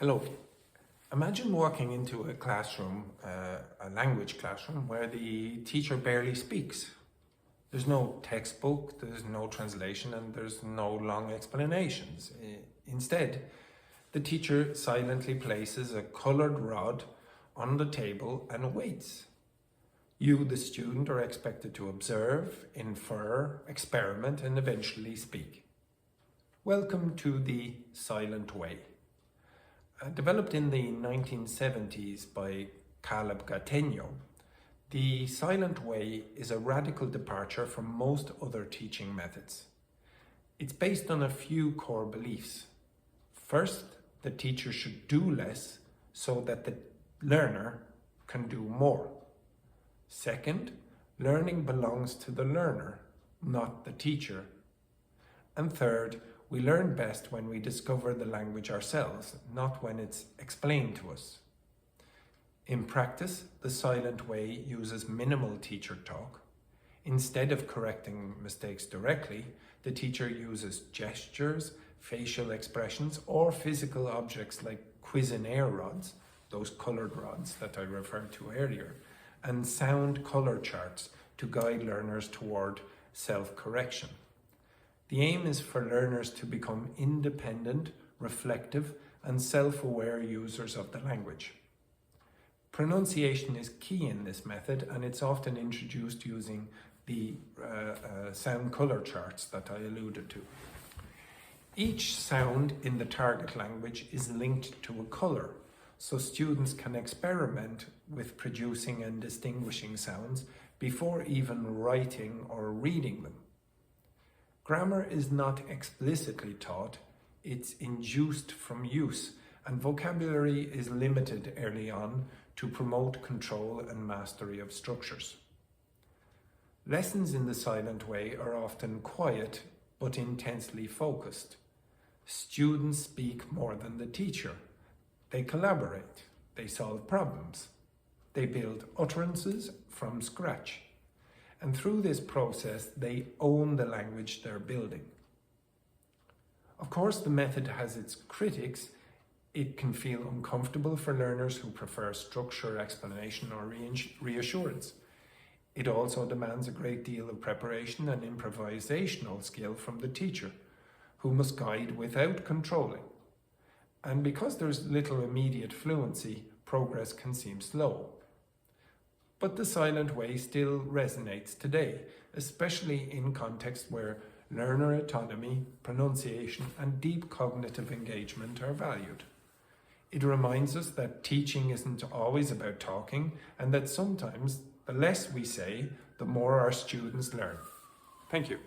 Hello. Imagine walking into a classroom, a language classroom, where the teacher barely speaks. There's no textbook, there's no translation, and there's no long explanations. Instead, the teacher silently places a colored rod on the table and waits. You, the student, are expected to observe, infer, experiment, and eventually speak. Welcome to the silent way. Developed in the 1970s by Caleb Gattegno, the silent way is a radical departure from most other teaching methods. It's based on a few core beliefs. First, the teacher should do less so that the learner can do more. Second, learning belongs to the learner, not the teacher. And third, we learn best when we discover the language ourselves, not when it's explained to us. In practice, the silent way uses minimal teacher talk. Instead of correcting mistakes directly, the teacher uses gestures, facial expressions, or physical objects like Cuisenaire rods, those colored rods that I referred to earlier, and sound color charts to guide learners toward self-correction. The aim is for learners to become independent, reflective, and self-aware users of the language. Pronunciation is key in this method, and it's often introduced using the sound color charts that I alluded to. Each sound in the target language is linked to a color, so students can experiment with producing and distinguishing sounds before even writing or reading them. Grammar is not explicitly taught, it's induced from use, and vocabulary is limited early on to promote control and mastery of structures. Lessons in the silent way are often quiet but intensely focused. Students speak more than the teacher. They collaborate, they solve problems, they build utterances from scratch. And through this process, they own the language they're building. Of course, the method has its critics. It can feel uncomfortable for learners who prefer structure, explanation, or reassurance. It also demands a great deal of preparation and improvisational skill from the teacher, who must guide without controlling. And because there's little immediate fluency, progress can seem slow. But the silent way still resonates today, especially in contexts where learner autonomy, pronunciation, and deep cognitive engagement are valued. It reminds us that teaching isn't always about talking, and that sometimes the less we say, the more our students learn. Thank you.